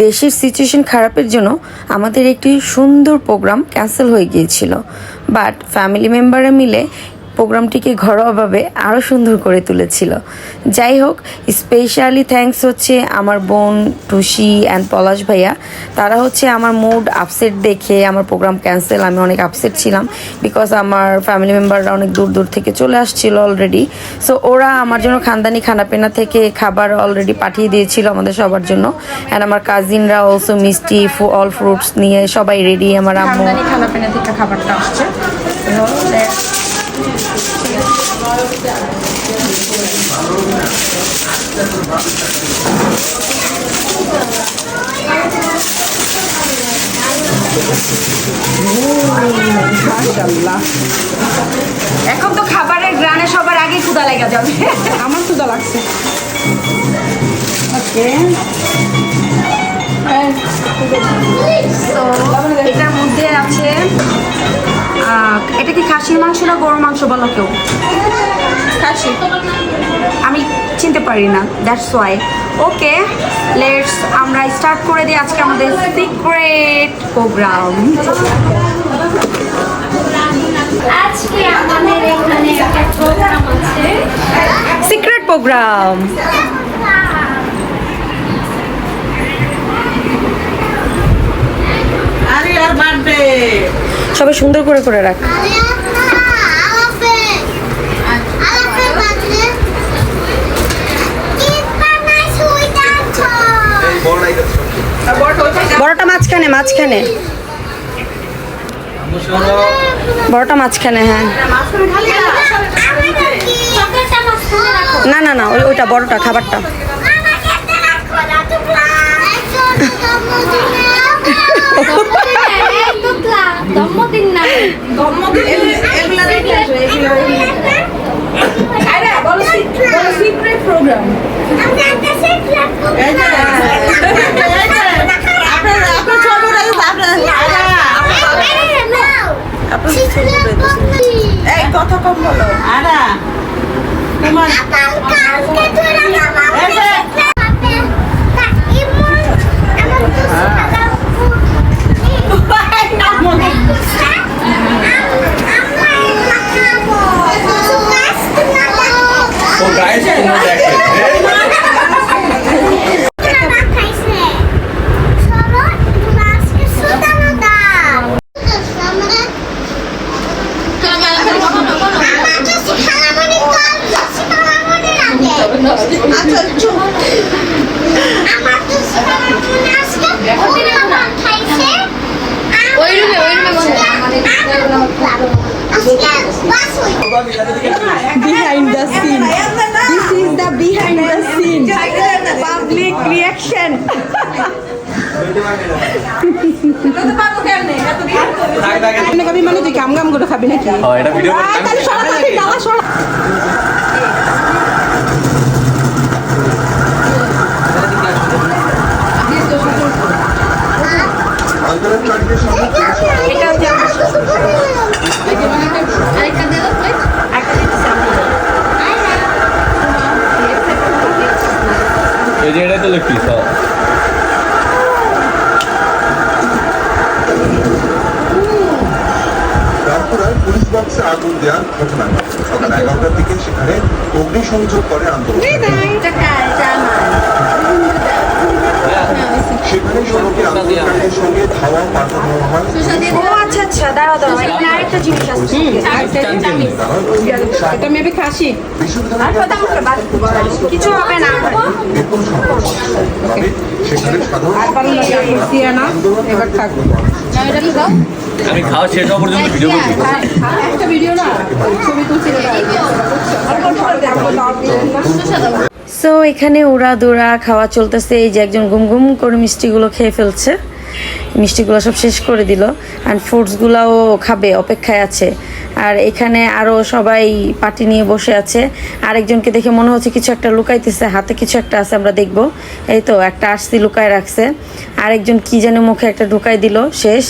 দেশের সিচুয়েশন খারাপের জন্য আমাদের একটি সুন্দর প্রোগ্রাম ক্যান্সেল হয়ে গিয়েছিল, বাট ফ্যামিলি মেম্বাররা মিলে প্রোগ্রামটিকে ঘরোয়াভাবে আরও সুন্দর করে তুলেছিল। যাই হোক, স্পেশালি থ্যাঙ্কস হচ্ছে আমার বোন টুসি অ্যান্ড পলাশ ভাইয়া। তারা হচ্ছে আমার মুড আপসেট দেখে আমার প্রোগ্রাম ক্যান্সেল, আমি অনেক আপসেট ছিলাম বিকজ আমার ফ্যামিলি মেম্বাররা অনেক দূর দূর থেকে চলে আসছিল অলরেডি। সো ওরা আমার জন্য খানদানি খানাপিনা থেকে খাবার অলরেডি পাঠিয়ে দিয়েছিল আমাদের সবার জন্য। অ্যান্ড আমার কাজিনরা অলসো মিষ্টি অল ফ্রুটস নিয়ে সবাই রেডি। আমার আম্মু খানাপিনা থেকে খাবারটা আসছে। এখন তো খাবারের গ্রানে সবার আগে ক্ষুধা লেগে যাবে। আমার ক্ষুধা লাগছে। ওকে, তো এটার মধ্যে আছে, এটা কি খাসির মাংস না গরুর মাংস বলো কেউ? খাসি, আমি চিনতে পারি না, দ্যাটস ওয়াই। ওকে, লেটস আমরা স্টার্ট করে দিই আজকে আমাদের সিক্রেট প্রোগ্রাম। আজকে আমাদের এখানে একটা প্রোগ্রাম আছে, সিক্রেট প্রোগ্রাম। আরে আর বার্থডে সবাই সুন্দর করে করে রাখ। বড়টা মাঝখানে, মাঝখানে বড়টা মাঝখানে। হ্যাঁ, না না না, ওইটা বড়টা খাবারটা। জন্মদিন না, সিক্রেট প্রোগ্রাম। এই কথা কম বলো। আরা তোমার behind the scene. This is the behind the scene. Public reaction. কবি মানে তুই কাম কাম করে খাবি নাকি? এটা ভিডিও এটাই তো লিখি সব। রামপুরায় পুলিশ বক্সে আগুন দেওয়ার ঘটনা সকাল 11টার দিকে সেখানে অগ্নিসংযোগ করে আন্দোলন। সেখানে সড়কে আন্দোলনকারীদের সঙ্গে ধাওয়া পাল্টানো হয়। ও আচ্ছা আচ্ছা, দাঁড়াও দাঁড়াও, এখানে আরেকটা জিনিস আছে। এটা মেবি খাসি, কিছু হবে না। সেখানে সাধারণ এবার থাকবো। আমি খাওয়া শেষ হওয়া পর্যন্ত ভিডিও করছি। একটা ভিডিও না, ছবি তুলছি। সো এখানে উড়া দুরা খাওয়া চলতেছে। এই যে একজন গুম গুম করে মিষ্টিগুলো খেয়ে ফেলছে, মিষ্টিগুলো সব শেষ করে দিল। অ্যান্ড ফ্রুটসগুলোও খাবে, অপেক্ষায় আছে। আর এখানে আরও সবাই পার্টি নিয়ে বসে আছে। আরেকজনকে দেখে মনে হচ্ছে কিছু একটা লুকাইতেছে, হাতে কিছু একটা আছে, আমরা দেখব। এই তো একটা আরসি লুকায় রাখছে, আরেকজন কি যেন মুখে একটা ঢুকাই দিল, শেষ।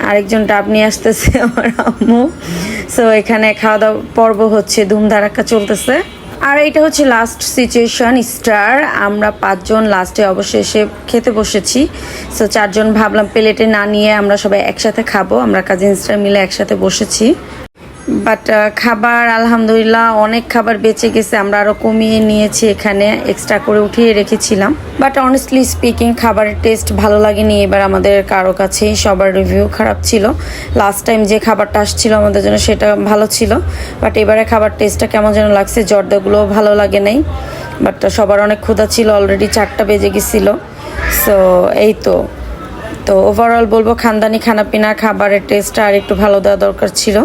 আরেকজন ডাব নিয়ে আসতেছে আমার আম্মু। সো এখানে খাওয়া দাওয়া পর্ব হচ্ছে, ধুমধারাক্কা চলতেছে। আর এটা হচ্ছে লাস্ট সিচুয়েশন স্টার। আমরা 5 জন লাস্টে অবশেষে খেতে বসেছি। সো 4 জন ভাবলাম প্লেটে না নিয়ে আমরা সবাই একসাথে খাবো। আমরা কাজিনসরা মিলে একসাথে বসেছি। বাট খাবার আলহামদুলিল্লাহ অনেক খাবার বেঁচে গেছে, আমরা আরও কমিয়ে নিয়েছি, এখানে এক্সট্রা করে উঠিয়ে রেখেছিলাম। বাট অনেস্টলি স্পিকিং খাবারের টেস্ট ভালো লাগেনি এবার আমাদের কারো কাছেই, সবার রিভিউ খারাপ ছিল। লাস্ট টাইম যে খাবারটা আসছিল আমাদের জন্য সেটা ভালো ছিল, বাট এবারে খাবার টেস্টটা কেমন যেন লাগছে, জর্দাগুলোও ভালো লাগে নাই। বাট সবার অনেক ক্ষুধা ছিল, অলরেডি 4টা বেজে গেছিলো। সো এই তো ওভারঅল বলবো খানদানি খানাপিনা খাবারের টেস্টটা আর একটু ভালো দেওয়া দরকার ছিল।